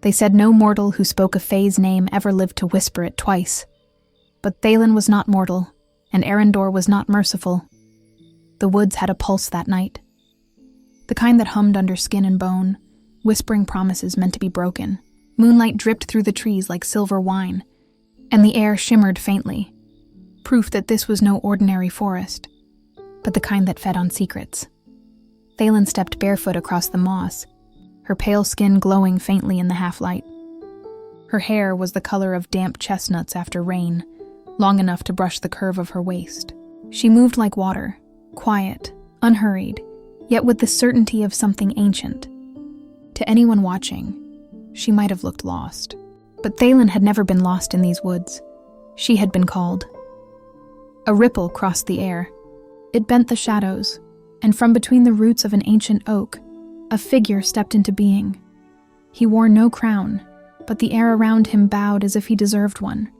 They said no mortal who spoke a fae's name ever lived to whisper it twice. But Thalen was not mortal, and Eryndor was not merciful. The woods had a pulse that night. The kind that hummed under skin and bone, whispering promises meant to be broken. Moonlight dripped through the trees like silver wine, and the air shimmered faintly, proof that this was no ordinary forest, but the kind that fed on secrets. Thalen stepped barefoot across the moss, her pale skin glowing faintly in the half-light. Her hair was the color of damp chestnuts after rain, long enough to brush the curve of her waist. She moved like water, quiet, unhurried, yet with the certainty of something ancient. To anyone watching, she might have looked lost. But Thalen had never been lost in these woods. She had been called. A ripple crossed the air. It bent the shadows, and from between the roots of an ancient oak, a figure stepped into being. He wore no crown, but the air around him bowed as if he deserved one.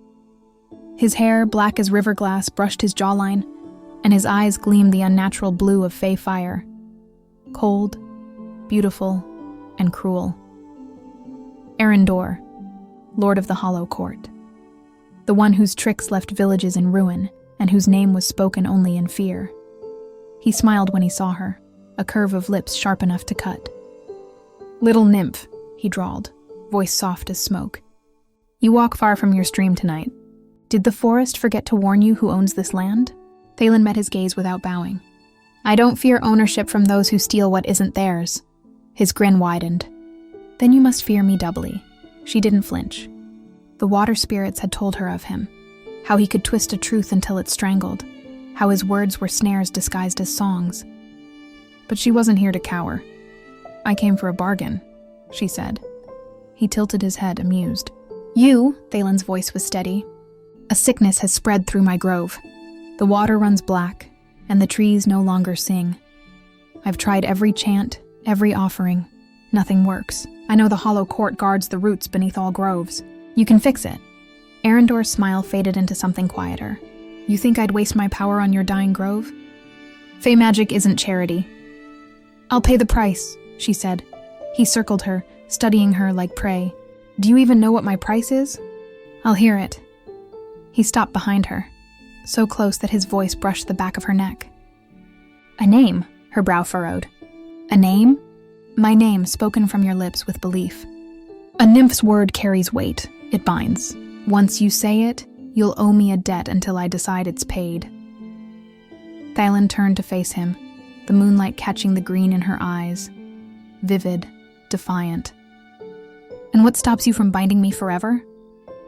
His hair, black as river glass, brushed his jawline, and his eyes gleamed the unnatural blue of fey fire. Cold, beautiful, and cruel. Eryndor, Lord of the Hollow Court. The one whose tricks left villages in ruin, and whose name was spoken only in fear. He smiled when he saw her, a curve of lips sharp enough to cut. "Little nymph," he drawled, voice soft as smoke. "You walk far from your stream tonight. Did the forest forget to warn you who owns this land?" Thalen met his gaze without bowing. "I don't fear ownership from those who steal what isn't theirs." His grin widened. "Then you must fear me doubly." She didn't flinch. The water spirits had told her of him, how he could twist a truth until it strangled, how his words were snares disguised as songs. But she wasn't here to cower. "I came for a bargain," she said. He tilted his head, amused. "You," Thalen's voice was steady. "A sickness has spread through my grove. The water runs black, and the trees no longer sing. I've tried every chant, every offering. Nothing works. I know the Hollow Court guards the roots beneath all groves. You can fix it." Eryndor's smile faded into something quieter. "You think I'd waste my power on your dying grove? Fey magic isn't charity." "I'll pay the price," she said. He circled her, studying her like prey. "Do you even know what my price is?" "I'll hear it." He stopped behind her, so close that his voice brushed the back of her neck. "A name," her brow furrowed. "A name?" "My name, spoken from your lips with belief. A nymph's word carries weight. It binds. Once you say it, you'll owe me a debt until I decide it's paid." Thalen turned to face him, the moonlight catching the green in her eyes. Vivid, defiant. "And what stops you from binding me forever?"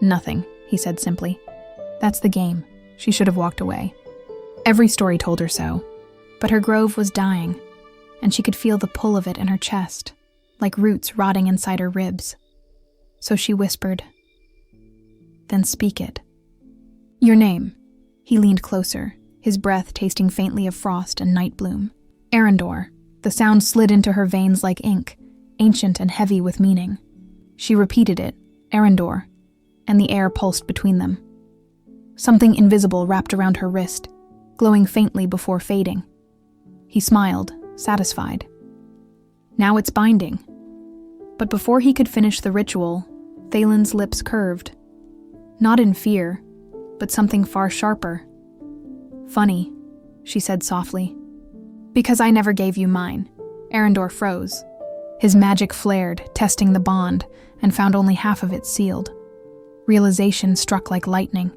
"Nothing," he said simply. "That's the game." She should have walked away. Every story told her so. But her grove was dying, and she could feel the pull of it in her chest, like roots rotting inside her ribs. So she whispered, "Then speak it." "Your name." He leaned closer, his breath tasting faintly of frost and night bloom. "Eryndor." The sound slid into her veins like ink, ancient and heavy with meaning. She repeated it, Eryndor, and the air pulsed between them. Something invisible wrapped around her wrist, glowing faintly before fading. He smiled, satisfied. Now it's binding. But before he could finish the ritual, Thalen's lips curved. Not in fear, but something far sharper. "Funny," she said softly. "Because I never gave you mine." Eryndor froze. His magic flared, testing the bond, and found only half of it sealed. Realization struck like lightning.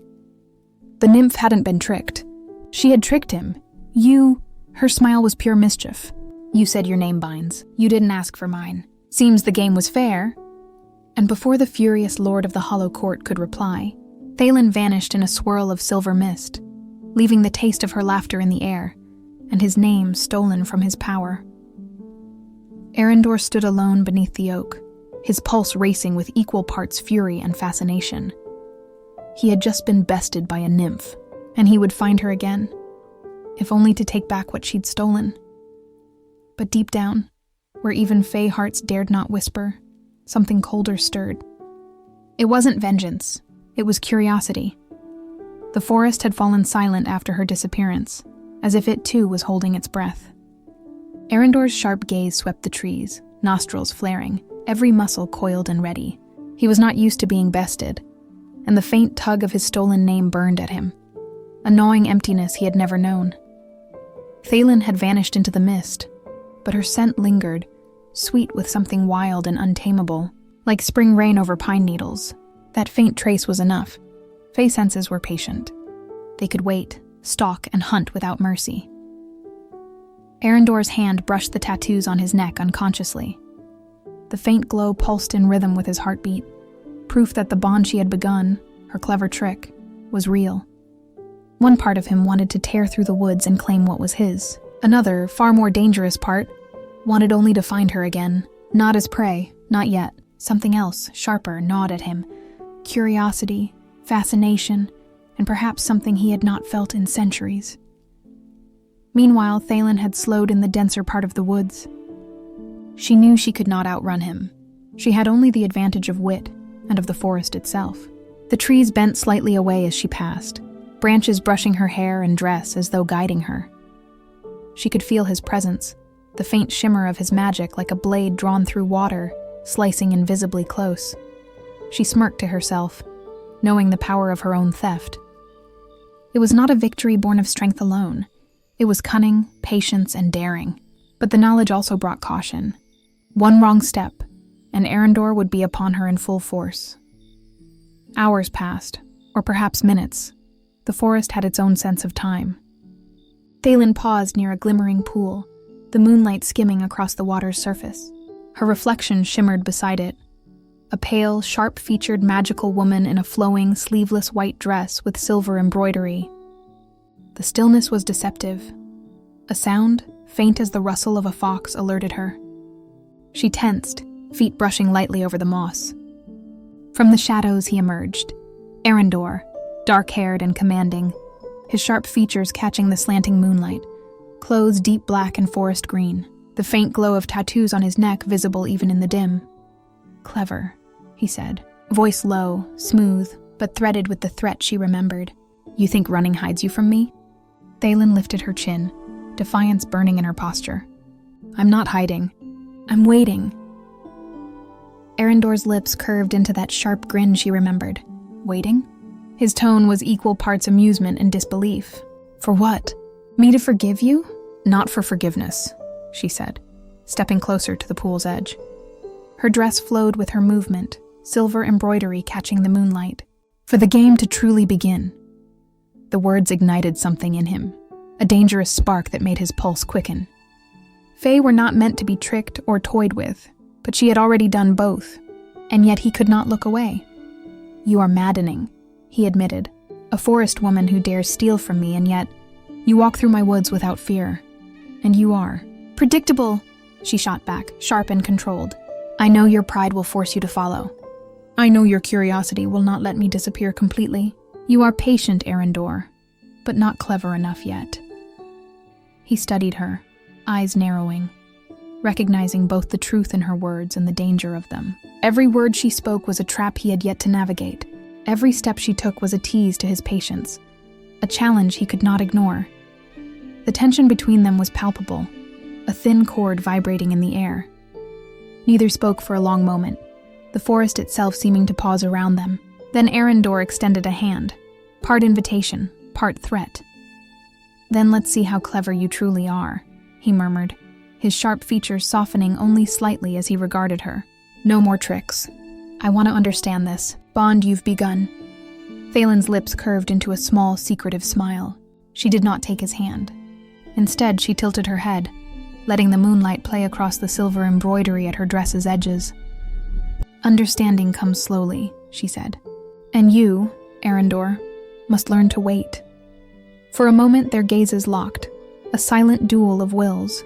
The nymph hadn't been tricked. She had tricked him. Her smile was pure mischief. "You said your name binds. You didn't ask for mine. Seems the game was fair." And before the furious lord of the Hollow Court could reply, Thalen vanished in a swirl of silver mist, leaving the taste of her laughter in the air, and his name stolen from his power. Eryndor stood alone beneath the oak, his pulse racing with equal parts fury and fascination. He had just been bested by a nymph, and he would find her again, if only to take back what she'd stolen. But deep down, where even fey hearts dared not whisper, something colder stirred. It wasn't vengeance, it was curiosity. The forest had fallen silent after her disappearance, as if it too was holding its breath. Eryndor's sharp gaze swept the trees, nostrils flaring, every muscle coiled and ready, He was not used to being bested, and the faint tug of his stolen name burned at him, a gnawing emptiness he had never known. Thalen had vanished into the mist, but her scent lingered, sweet with something wild and untamable, like spring rain over pine needles. That faint trace was enough. Fae's senses were patient. They could wait, stalk, and hunt without mercy. Eryndor's hand brushed the tattoos on his neck unconsciously. The faint glow pulsed in rhythm with his heartbeat, proof that the bond she had begun, her clever trick, was real. One part of him wanted to tear through the woods and claim what was his. Another, far more dangerous part, wanted only to find her again, not as prey, not yet. Something else, sharper, gnawed at him. Curiosity, fascination, and perhaps something he had not felt in centuries. Meanwhile, Thalen had slowed in the denser part of the woods. She knew she could not outrun him. She had only the advantage of wit and of the forest itself. The trees bent slightly away as she passed, branches brushing her hair and dress as though guiding her. She could feel his presence, the faint shimmer of his magic like a blade drawn through water, slicing invisibly close. She smirked to herself, knowing the power of her own theft. It was not a victory born of strength alone. It was cunning, patience, and daring. But the knowledge also brought caution. One wrong step, and Eryndor would be upon her in full force. Hours passed, or perhaps minutes. The forest had its own sense of time. Thalen paused near a glimmering pool, the moonlight skimming across the water's surface. Her reflection shimmered beside it. A pale, sharp-featured magical woman in a flowing, sleeveless white dress with silver embroidery. The stillness was deceptive. A sound, faint as the rustle of a fox, alerted her. She tensed, feet brushing lightly over the moss. From the shadows he emerged. Eryndor, dark-haired and commanding, his sharp features catching the slanting moonlight, clothes deep black and forest green, the faint glow of tattoos on his neck visible even in the dim. "Clever," he said, voice low, smooth, but threaded with the threat she remembered. "You think running hides you from me?" Thalen lifted her chin, defiance burning in her posture. "I'm not hiding. I'm waiting." Eryndor's lips curved into that sharp grin she remembered. Waiting? His tone was equal parts amusement and disbelief. "For what? Me to forgive you?" "Not for forgiveness," she said, stepping closer to the pool's edge. Her dress flowed with her movement, silver embroidery catching the moonlight. "For the game to truly begin." The words ignited something in him, a dangerous spark that made his pulse quicken. Fae were not meant to be tricked or toyed with, but she had already done both, and yet he could not look away. "You are maddening," he admitted. "A forest woman who dares steal from me, and yet you walk through my woods without fear. And you are predictable," she shot back, sharp and controlled. "I know your pride will force you to follow. I know your curiosity will not let me disappear completely. You are patient, Eryndor, but not clever enough yet." He studied her, eyes narrowing, recognizing both the truth in her words and the danger of them. Every word she spoke was a trap he had yet to navigate. Every step she took was a tease to his patience, a challenge he could not ignore. The tension between them was palpable, a thin cord vibrating in the air. Neither spoke for a long moment, the forest itself seeming to pause around them. Then Eryndor extended a hand, part invitation, part threat. "Then let's see how clever you truly are," he murmured, his sharp features softening only slightly as he regarded her. "No more tricks. I want to understand this bond you've begun." Thalen's lips curved into a small, secretive smile. She did not take his hand. Instead, she tilted her head, letting the moonlight play across the silver embroidery at her dress's edges. "Understanding comes slowly," she said. "And you, Eryndor, must learn to wait." For a moment their gazes locked, a silent duel of wills.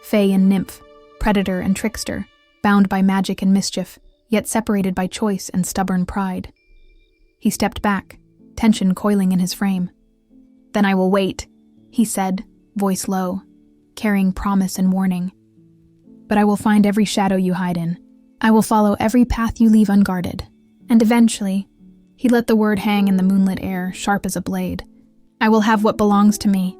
Fae and Nymph, predator and trickster, bound by magic and mischief, yet separated by choice and stubborn pride. He stepped back, tension coiling in his frame. "Then I will wait," he said, voice low, carrying promise and warning. "But I will find every shadow you hide in. I will follow every path you leave unguarded. And eventually," he let the word hang in the moonlit air, sharp as a blade, "I will have what belongs to me."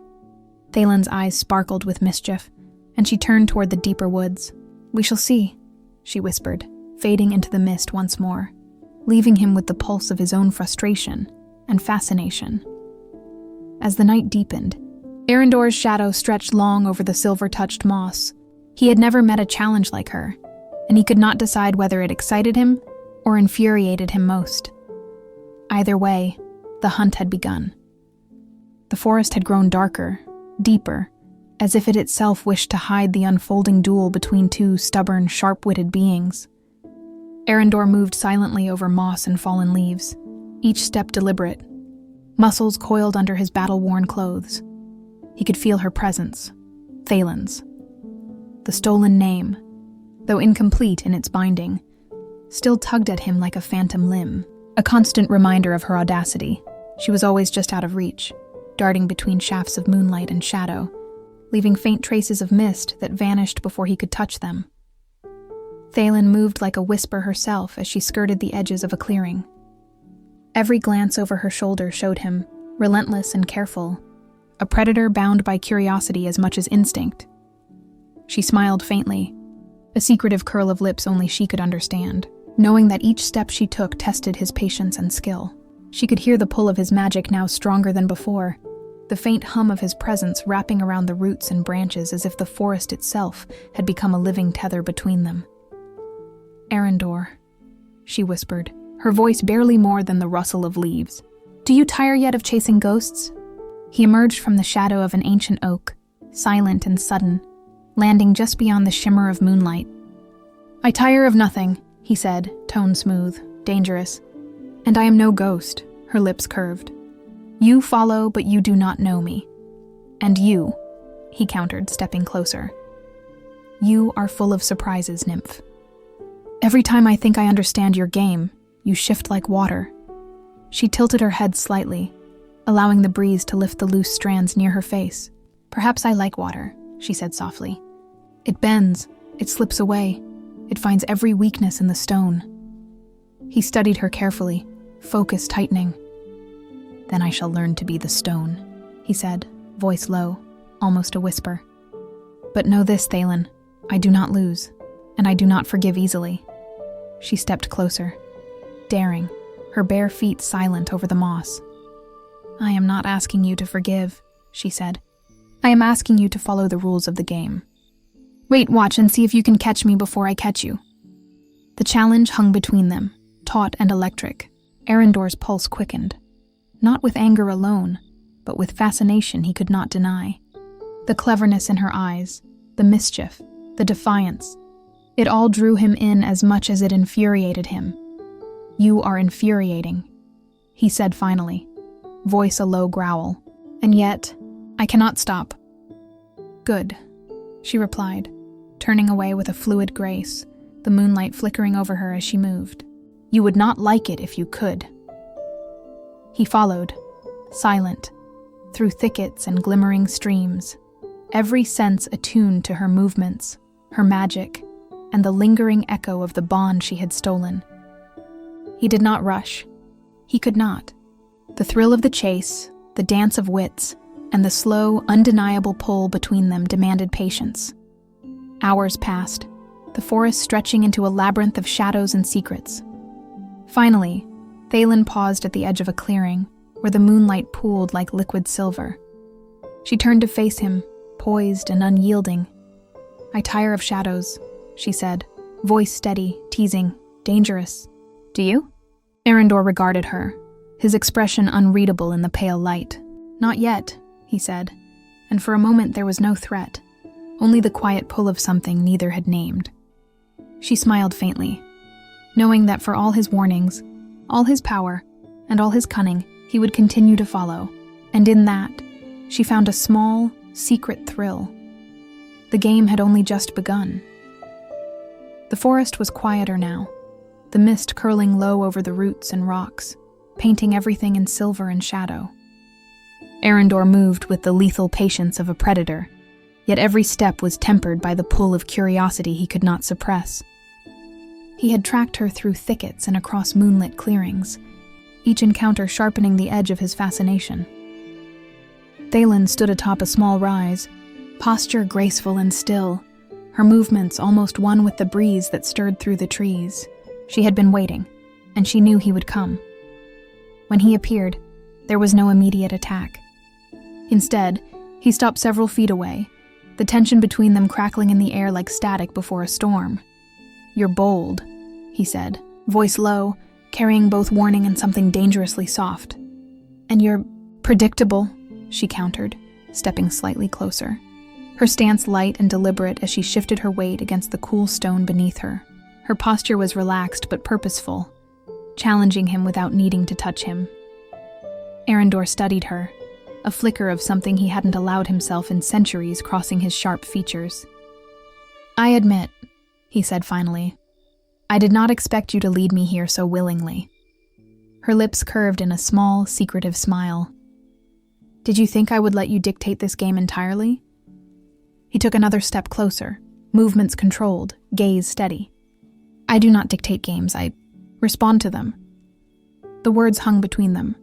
Thalen's eyes sparkled with mischief, and she turned toward the deeper woods. "We shall see," she whispered, fading into the mist once more, leaving him with the pulse of his own frustration and fascination. As the night deepened, Eryndor's shadow stretched long over the silver-touched moss. He had never met a challenge like her, and he could not decide whether it excited him or infuriated him most. Either way, the hunt had begun. The forest had grown darker, deeper, as if it itself wished to hide the unfolding duel between two stubborn, sharp-witted beings. Eryndor moved silently over moss and fallen leaves, each step deliberate, muscles coiled under his battle-worn clothes. He could feel her presence, Thalen's. The stolen name, though incomplete in its binding, still tugged at him like a phantom limb, a constant reminder of her audacity. She was always just out of reach, darting between shafts of moonlight and shadow, leaving faint traces of mist that vanished before he could touch them. Thalen moved like a whisper herself as she skirted the edges of a clearing. Every glance over her shoulder showed him, relentless and careful, a predator bound by curiosity as much as instinct. She smiled faintly, a secretive curl of lips only she could understand, knowing that each step she took tested his patience and skill. She could hear the pull of his magic now stronger than before, the faint hum of his presence wrapping around the roots and branches as if the forest itself had become a living tether between them. "Eryndor," she whispered, her voice barely more than the rustle of leaves. "Do you tire yet of chasing ghosts?" He emerged from the shadow of an ancient oak, silent and sudden, landing just beyond the shimmer of moonlight. "I tire of nothing," he said, tone smooth, dangerous. "And I am no ghost," her lips curved. "You follow, but you do not know me. And you," he countered, stepping closer. "You are full of surprises, Nymph. Every time I think I understand your game, you shift like water." She tilted her head slightly, allowing the breeze to lift the loose strands near her face. "Perhaps I like water," she said softly. "It bends, it slips away, it finds every weakness in the stone." He studied her carefully, focus tightening. "Then I shall learn to be the stone," he said, voice low, almost a whisper. "But know this, Thalen, I do not lose, and I do not forgive easily." She stepped closer, daring, her bare feet silent over the moss. "I am not asking you to forgive," she said. "I am asking you to follow the rules of the game. Wait, watch, and see if you can catch me before I catch you." The challenge hung between them, taut and electric. Eryndor's pulse quickened. Not with anger alone, but with fascination he could not deny. The cleverness in her eyes, the mischief, the defiance, it all drew him in as much as it infuriated him. "You are infuriating," he said finally, voice a low growl. "And yet, I cannot stop." "Good," she replied, turning away with a fluid grace, the moonlight flickering over her as she moved. "You would not like it if you could." He followed, silent, through thickets and glimmering streams, every sense attuned to her movements, her magic, and the lingering echo of the bond she had stolen. He did not rush. He could not. The thrill of the chase, the dance of wits, and the slow, undeniable pull between them demanded patience. Hours passed, the forest stretching into a labyrinth of shadows and secrets. Finally, Thalen paused at the edge of a clearing, where the moonlight pooled like liquid silver. She turned to face him, poised and unyielding. "I tire of shadows," she said, voice steady, teasing, dangerous. "Do you?" Eryndor regarded her, his expression unreadable in the pale light. "Not yet," he said, and for a moment there was no threat, only the quiet pull of something neither had named. She smiled faintly, knowing that for all his warnings, all his power, and all his cunning, he would continue to follow, and in that, she found a small, secret thrill. The game had only just begun. The forest was quieter now, the mist curling low over the roots and rocks, painting everything in silver and shadow. Eryndor moved with the lethal patience of a predator, yet every step was tempered by the pull of curiosity he could not suppress. He had tracked her through thickets and across moonlit clearings, each encounter sharpening the edge of his fascination. Thalen stood atop a small rise, posture graceful and still, her movements almost one with the breeze that stirred through the trees. She had been waiting, and she knew he would come. When he appeared, there was no immediate attack. Instead, he stopped several feet away, the tension between them crackling in the air like static before a storm. "You're bold," he said, voice low, carrying both warning and something dangerously soft. "And you're predictable," she countered, stepping slightly closer, her stance light and deliberate as she shifted her weight against the cool stone beneath her. Her posture was relaxed but purposeful, challenging him without needing to touch him. Eryndor studied her, a flicker of something he hadn't allowed himself in centuries crossing his sharp features. "I admit," he said finally, "I did not expect you to lead me here so willingly." Her lips curved in a small, secretive smile. "Did you think I would let you dictate this game entirely?" He took another step closer, movements controlled, gaze steady. "I do not dictate games, I respond to them." The words hung between them,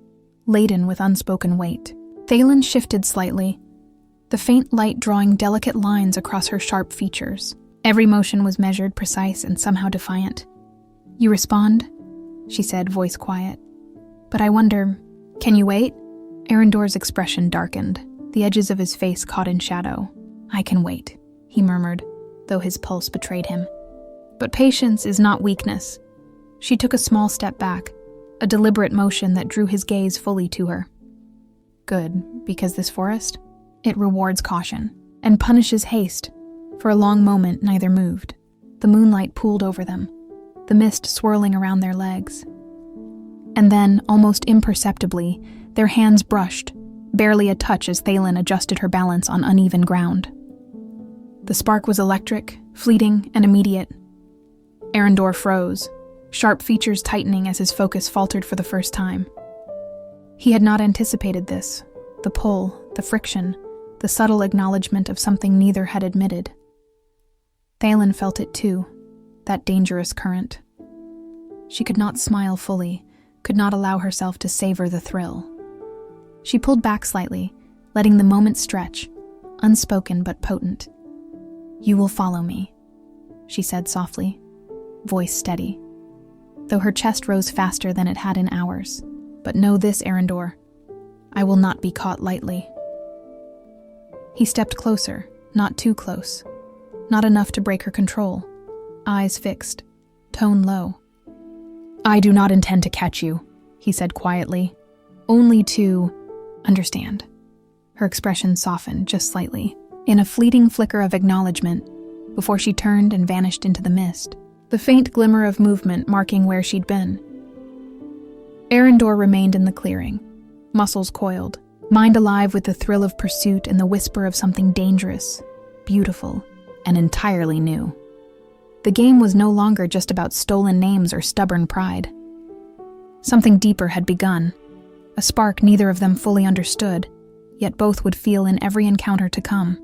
laden with unspoken weight. Thalen shifted slightly, the faint light drawing delicate lines across her sharp features. Every motion was measured, precise, and somehow defiant. "You respond?" she said, voice quiet. "But I wonder, can you wait?" Eryndor's expression darkened, the edges of his face caught in shadow. "I can wait," he murmured, though his pulse betrayed him. But patience is not weakness. She took a small step back, a deliberate motion that drew his gaze fully to her. "Good, because this forest? It rewards caution and punishes haste." For a long moment, neither moved. The moonlight pooled over them, the mist swirling around their legs. And then, almost imperceptibly, their hands brushed, barely a touch as Thalen adjusted her balance on uneven ground. The spark was electric, fleeting, and immediate. Eryndor froze, sharp features tightening as his focus faltered for the first time. He had not anticipated this, the pull, the friction, the subtle acknowledgement of something neither had admitted. Thalen felt it too, that dangerous current. She could not smile fully, could not allow herself to savor the thrill. She pulled back slightly, letting the moment stretch, unspoken but potent. "You will follow me," she said softly, voice steady, though her chest rose faster than it had in hours. "But know this, Eryndor, I will not be caught lightly." He stepped closer, not too close, not enough to break her control, eyes fixed, tone low. "I do not intend to catch you," he said quietly, "only to understand." Her expression softened just slightly, in a fleeting flicker of acknowledgement, before she turned and vanished into the mist, the faint glimmer of movement marking where she'd been. Eryndor remained in the clearing, muscles coiled, mind alive with the thrill of pursuit and the whisper of something dangerous, beautiful, and entirely new. The game was no longer just about stolen names or stubborn pride. Something deeper had begun, a spark neither of them fully understood, yet both would feel in every encounter to come.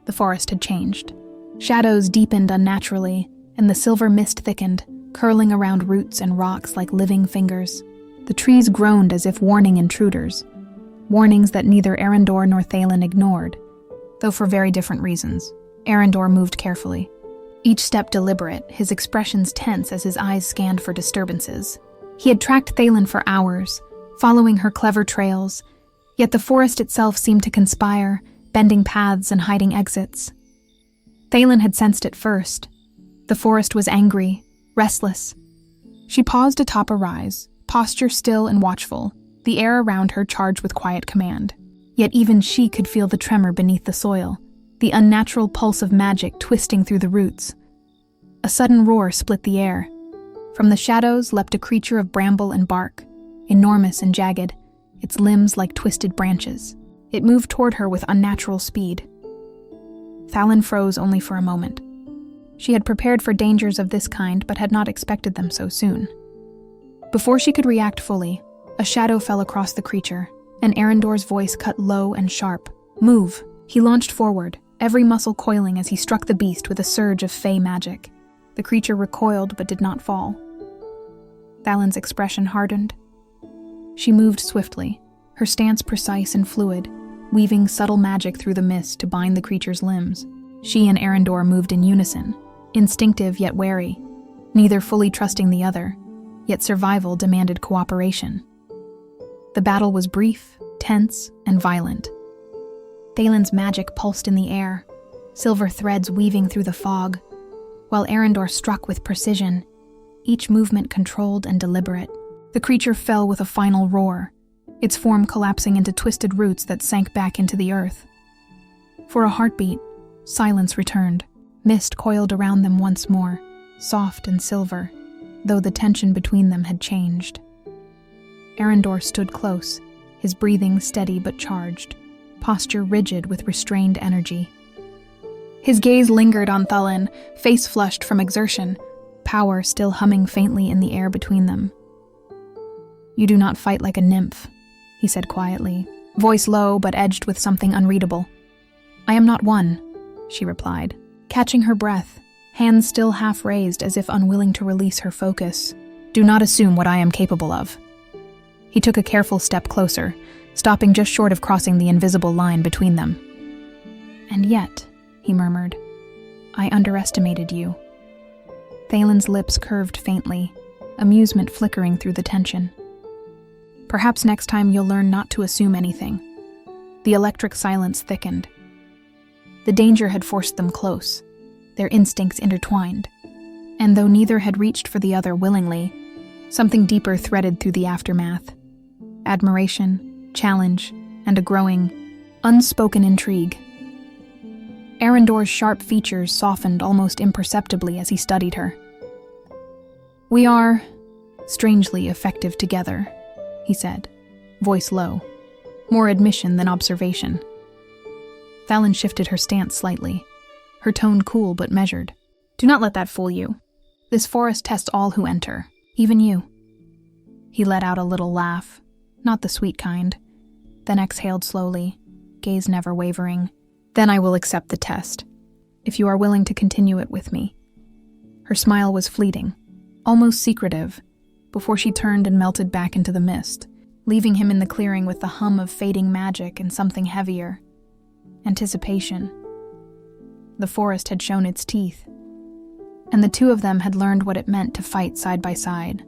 The forest had changed. Shadows deepened unnaturally, and the silver mist thickened, curling around roots and rocks like living fingers. The trees groaned as if warning intruders, warnings that neither Eryndor nor Thalen ignored, though for very different reasons. Eryndor moved carefully, each step deliberate, his expressions tense as his eyes scanned for disturbances. He had tracked Thalen for hours, following her clever trails, yet the forest itself seemed to conspire, bending paths and hiding exits. Thalen had sensed it first. The forest was angry, restless. She paused atop a rise, posture still and watchful, the air around her charged with quiet command. Yet even she could feel the tremor beneath the soil, the unnatural pulse of magic twisting through the roots. A sudden roar split the air. From the shadows leapt a creature of bramble and bark, enormous and jagged, its limbs like twisted branches. It moved toward her with unnatural speed. Thalen froze only for a moment. She had prepared for dangers of this kind, but had not expected them so soon. Before she could react fully, a shadow fell across the creature, and Eryndor's voice cut low and sharp. "Move!" He launched forward, every muscle coiling as he struck the beast with a surge of fey magic. The creature recoiled but did not fall. Thalen's expression hardened. She moved swiftly, her stance precise and fluid, weaving subtle magic through the mist to bind the creature's limbs. She and Eryndor moved in unison, instinctive yet wary, neither fully trusting the other, yet survival demanded cooperation. The battle was brief, tense, and violent. Thalen's magic pulsed in the air, silver threads weaving through the fog, while Eryndor struck with precision, each movement controlled and deliberate. The creature fell with a final roar, its form collapsing into twisted roots that sank back into the earth. For a heartbeat, silence returned. Mist coiled around them once more, soft and silver, though the tension between them had changed. Eryndor stood close, his breathing steady but charged, posture rigid with restrained energy. His gaze lingered on Thalen, face flushed from exertion, power still humming faintly in the air between them. "You do not fight like a nymph," he said quietly, voice low but edged with something unreadable. "I am not one," she replied, catching her breath, hands still half raised as if unwilling to release her focus. "Do not assume what I am capable of." He took a careful step closer, stopping just short of crossing the invisible line between them. "And yet," he murmured, "I underestimated you." Thalen's lips curved faintly, amusement flickering through the tension. "Perhaps next time you'll learn not to assume anything." The electric silence thickened. The danger had forced them close, their instincts intertwined, and though neither had reached for the other willingly, something deeper threaded through the aftermath. Admiration, challenge, and a growing, unspoken intrigue. Eryndor's sharp features softened almost imperceptibly as he studied her. "We are strangely effective together," he said, voice low, more admission than observation. Thalen shifted her stance slightly, her tone cool but measured. "Do not let that fool you. This forest tests all who enter, even you." He let out a little laugh, not the sweet kind, then exhaled slowly, gaze never wavering. "Then I will accept the test, if you are willing to continue it with me." Her smile was fleeting, almost secretive, before she turned and melted back into the mist, leaving him in the clearing with the hum of fading magic and something heavier. Anticipation. The forest had shown its teeth, and the two of them had learned what it meant to fight side by side.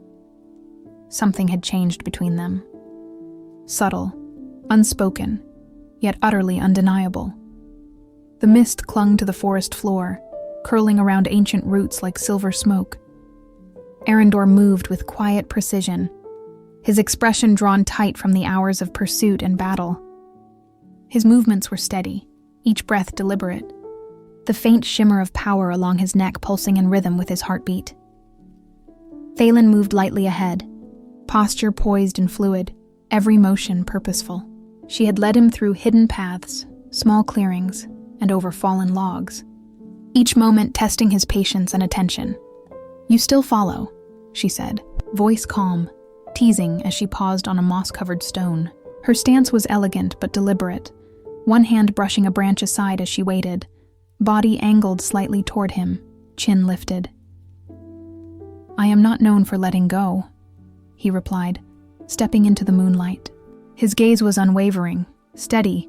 Something had changed between them. Subtle, unspoken, yet utterly undeniable. The mist clung to the forest floor, curling around ancient roots like silver smoke. Eryndor moved with quiet precision, his expression drawn tight from the hours of pursuit and battle. His movements were steady, each breath deliberate, the faint shimmer of power along his neck pulsing in rhythm with his heartbeat. Thalen moved lightly ahead, posture poised and fluid, every motion purposeful. She had led him through hidden paths, small clearings, and over fallen logs, each moment testing his patience and attention. "You still follow," she said, voice calm, teasing as she paused on a moss-covered stone. Her stance was elegant but deliberate, one hand brushing a branch aside as she waited, body angled slightly toward him, chin lifted. "I am not known for letting go," he replied, stepping into the moonlight. His gaze was unwavering, steady,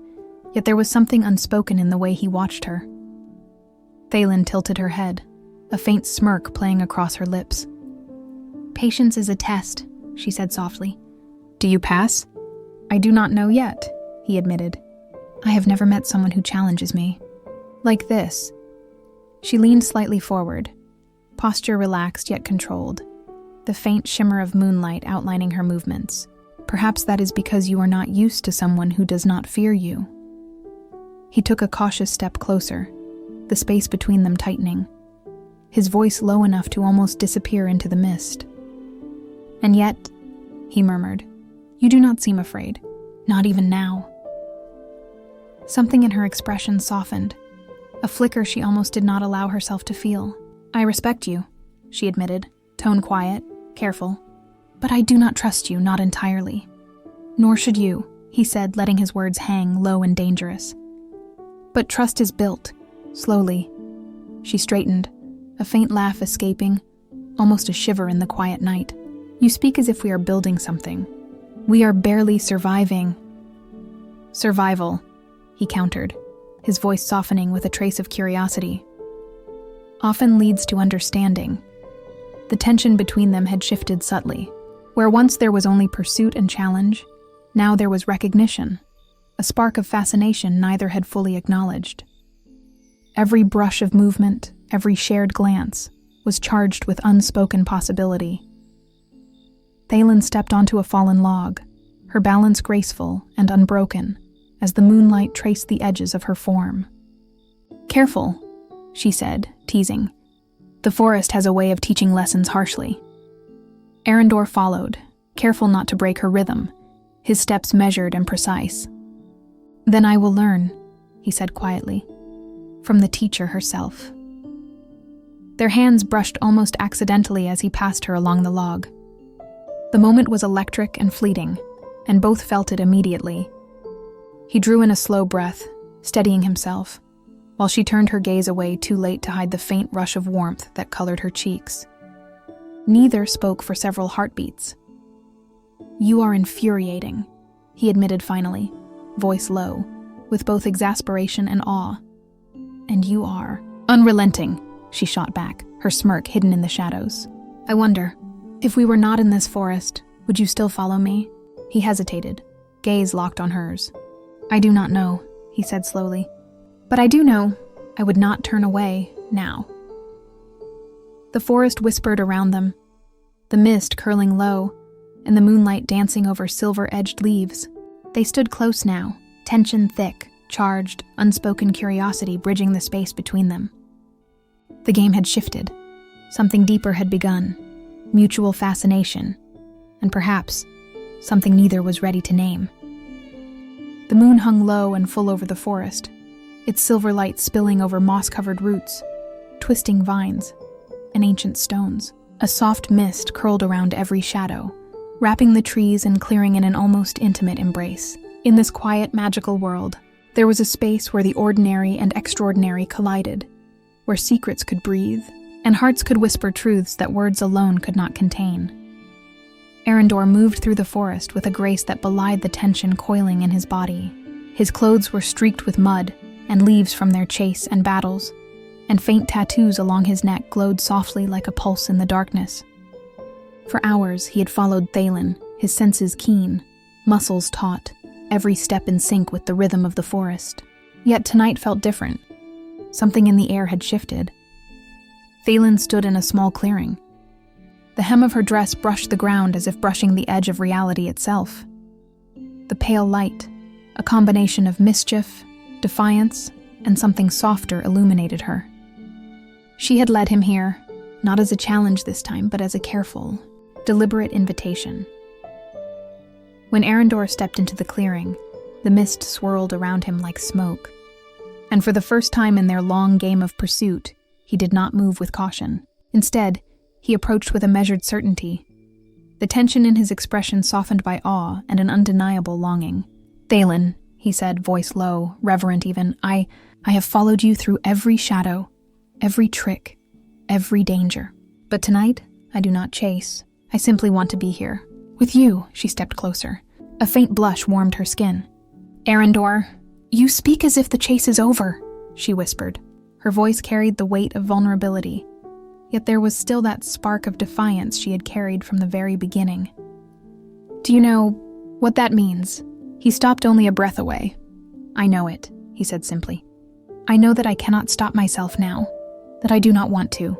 yet there was something unspoken in the way he watched her. Thalen tilted her head, a faint smirk playing across her lips. "Patience is a test," she said softly. "Do you pass?" "I do not know yet," he admitted. "I have never met someone who challenges me. Like this." She leaned slightly forward, posture relaxed yet controlled, the faint shimmer of moonlight outlining her movements. "Perhaps that is because you are not used to someone who does not fear you." He took a cautious step closer, the space between them tightening, his voice low enough to almost disappear into the mist. "And yet," he murmured, "you do not seem afraid, not even now." Something in her expression softened, a flicker she almost did not allow herself to feel. "I respect you," she admitted, tone quiet, careful. "But I do not trust you, not entirely." "Nor should you," he said, letting his words hang low and dangerous. "But trust is built, slowly." She straightened, a faint laugh escaping, almost a shiver in the quiet night. "You speak as if we are building something. We are barely surviving." "Survival," he countered, his voice softening with a trace of curiosity, "often leads to understanding. The tension between them had shifted subtly. Where once there was only pursuit and challenge, now there was recognition, a spark of fascination neither had fully acknowledged. Every brush of movement, every shared glance, was charged with unspoken possibility. Thalen stepped onto a fallen log, her balance graceful and unbroken, as the moonlight traced the edges of her form. "Careful," she said, teasing. "The forest has a way of teaching lessons harshly." Eryndor followed, careful not to break her rhythm, his steps measured and precise. "Then I will learn," he said quietly, "from the teacher herself." Their hands brushed almost accidentally as he passed her along the log. The moment was electric and fleeting, and both felt it immediately. He drew in a slow breath, steadying himself, while she turned her gaze away too late to hide the faint rush of warmth that colored her cheeks. Neither spoke for several heartbeats. "You are infuriating," he admitted finally, voice low, with both exasperation and awe. "And you are unrelenting," she shot back, her smirk hidden in the shadows. "I wonder, if we were not in this forest, would you still follow me?" He hesitated, gaze locked on hers. "I do not know," he said slowly. "But I do know I would not turn away now." The forest whispered around them, the mist curling low, and the moonlight dancing over silver-edged leaves. They stood close now, tension thick, charged, unspoken curiosity bridging the space between them. The game had shifted. Something deeper had begun, mutual fascination, and perhaps something neither was ready to name. The moon hung low and full over the forest, its silver light spilling over moss-covered roots, twisting vines, and ancient stones. A soft mist curled around every shadow, wrapping the trees and clearing in an almost intimate embrace. In this quiet, magical world, there was a space where the ordinary and extraordinary collided, where secrets could breathe, and hearts could whisper truths that words alone could not contain. Eryndor moved through the forest with a grace that belied the tension coiling in his body. His clothes were streaked with mud and leaves from their chase and battles, and faint tattoos along his neck glowed softly like a pulse in the darkness. For hours he had followed Thalen, his senses keen, muscles taut, every step in sync with the rhythm of the forest. Yet tonight felt different. Something in the air had shifted. Thalen stood in a small clearing. The hem of her dress brushed the ground as if brushing the edge of reality itself. The pale light, a combination of mischief, defiance, and something softer illuminated her. She had led him here, not as a challenge this time, but as a careful, deliberate invitation. When Eryndor stepped into the clearing, the mist swirled around him like smoke. And for the first time in their long game of pursuit, he did not move with caution. Instead, he approached with a measured certainty. The tension in his expression softened by awe and an undeniable longing. "Thalen," he said, voice low, reverent even, I have followed you through every shadow, every trick, every danger. But tonight, I do not chase. I simply want to be here. With you." She stepped closer. A faint blush warmed her skin. "Eryndor, you speak as if the chase is over," she whispered. Her voice carried the weight of vulnerability, yet there was still that spark of defiance she had carried from the very beginning. "Do you know what that means?" He stopped only a breath away. "I know it," he said simply. "I know that I cannot stop myself now, that I do not want to."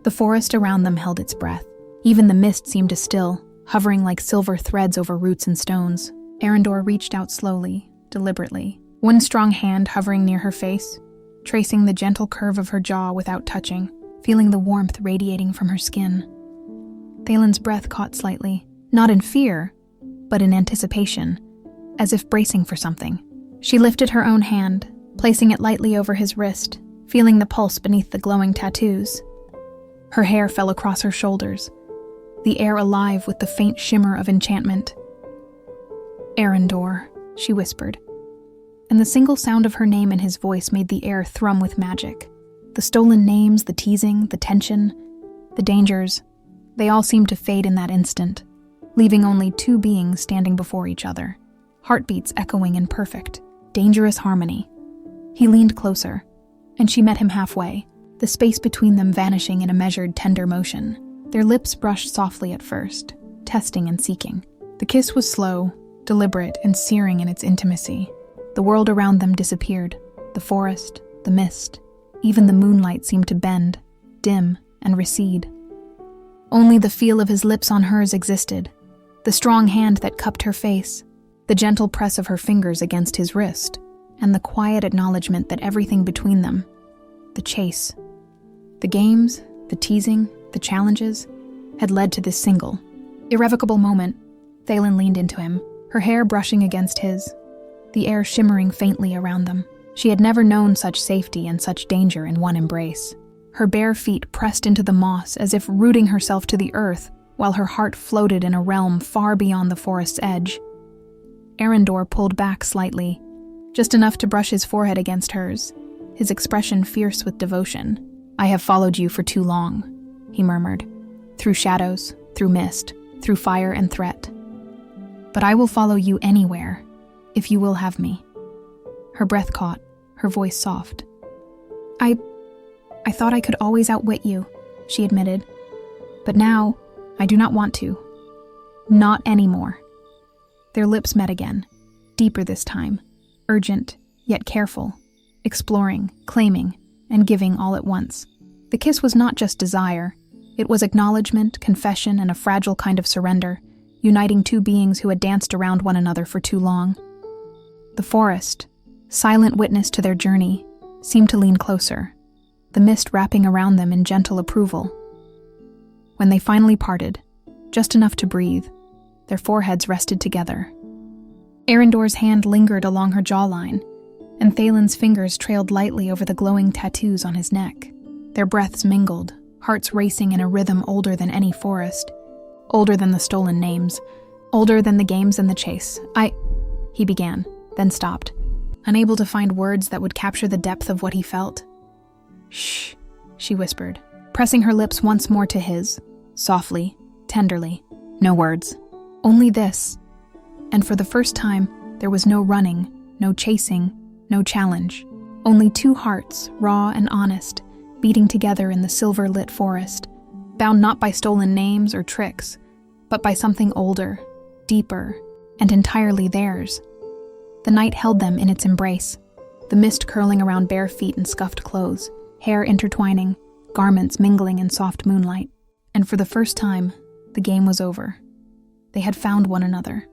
The forest around them held its breath. Even the mist seemed to still, hovering like silver threads over roots and stones. Eryndor reached out slowly, deliberately, one strong hand hovering near her face, tracing the gentle curve of her jaw without touching, feeling the warmth radiating from her skin. Thalen's breath caught slightly, not in fear, but in anticipation, as if bracing for something. She lifted her own hand, placing it lightly over his wrist, feeling the pulse beneath the glowing tattoos. Her hair fell across her shoulders, the air alive with the faint shimmer of enchantment. "Eryndor," she whispered, and the single sound of her name and his voice made the air thrum with magic. The stolen names, the teasing, the tension, the dangers, they all seemed to fade in that instant, leaving only two beings standing before each other, heartbeats echoing in perfect, dangerous harmony. He leaned closer, and she met him halfway. the space between them vanishing in a measured, tender motion. Their lips brushed softly at first, testing and seeking. The kiss was slow, deliberate, and searing in its intimacy. The world around them disappeared. The forest, the mist, even the moonlight seemed to bend, dim, and recede. Only the feel of his lips on hers existed, the strong hand that cupped her face, the gentle press of her fingers against his wrist, and the quiet acknowledgement that everything between them, the chase, the games, the teasing, the challenges, had led to this single, irrevocable moment. Thalen leaned into him, her hair brushing against his, the air shimmering faintly around them. She had never known such safety and such danger in one embrace. Her bare feet pressed into the moss as if rooting herself to the earth, while her heart floated in a realm far beyond the forest's edge. Eryndor pulled back slightly, just enough to brush his forehead against hers, his expression fierce with devotion. "I have followed you for too long," he murmured, "through shadows, through mist, through fire and threat. But I will follow you anywhere, if you will have me." Her breath caught, her voice soft. I thought I could always outwit you," she admitted. "But now, I do not want to. Not anymore." Their lips met again, deeper this time, urgent, yet careful, exploring, claiming, and giving all at once. The kiss was not just desire. It was acknowledgement, confession, and a fragile kind of surrender, uniting two beings who had danced around one another for too long. The forest, silent witness to their journey, seemed to lean closer, the mist wrapping around them in gentle approval. When they finally parted, just enough to breathe, their foreheads rested together. Eryndor's hand lingered along her jawline, and Thalen's fingers trailed lightly over the glowing tattoos on his neck. Their breaths mingled, hearts racing in a rhythm older than any forest, older than the stolen names, older than the games and the chase. He began, then stopped, unable to find words that would capture the depth of what he felt. "Shh," she whispered, pressing her lips once more to his, softly, tenderly. "No words. Only this." And for the first time, there was no running, no chasing, no challenge. Only two hearts, raw and honest, beating together in the silver-lit forest, bound not by stolen names or tricks, but by something older, deeper, and entirely theirs. The night held them in its embrace, the mist curling around bare feet and scuffed clothes, hair intertwining, garments mingling in soft moonlight. And for the first time, the game was over. They had found one another.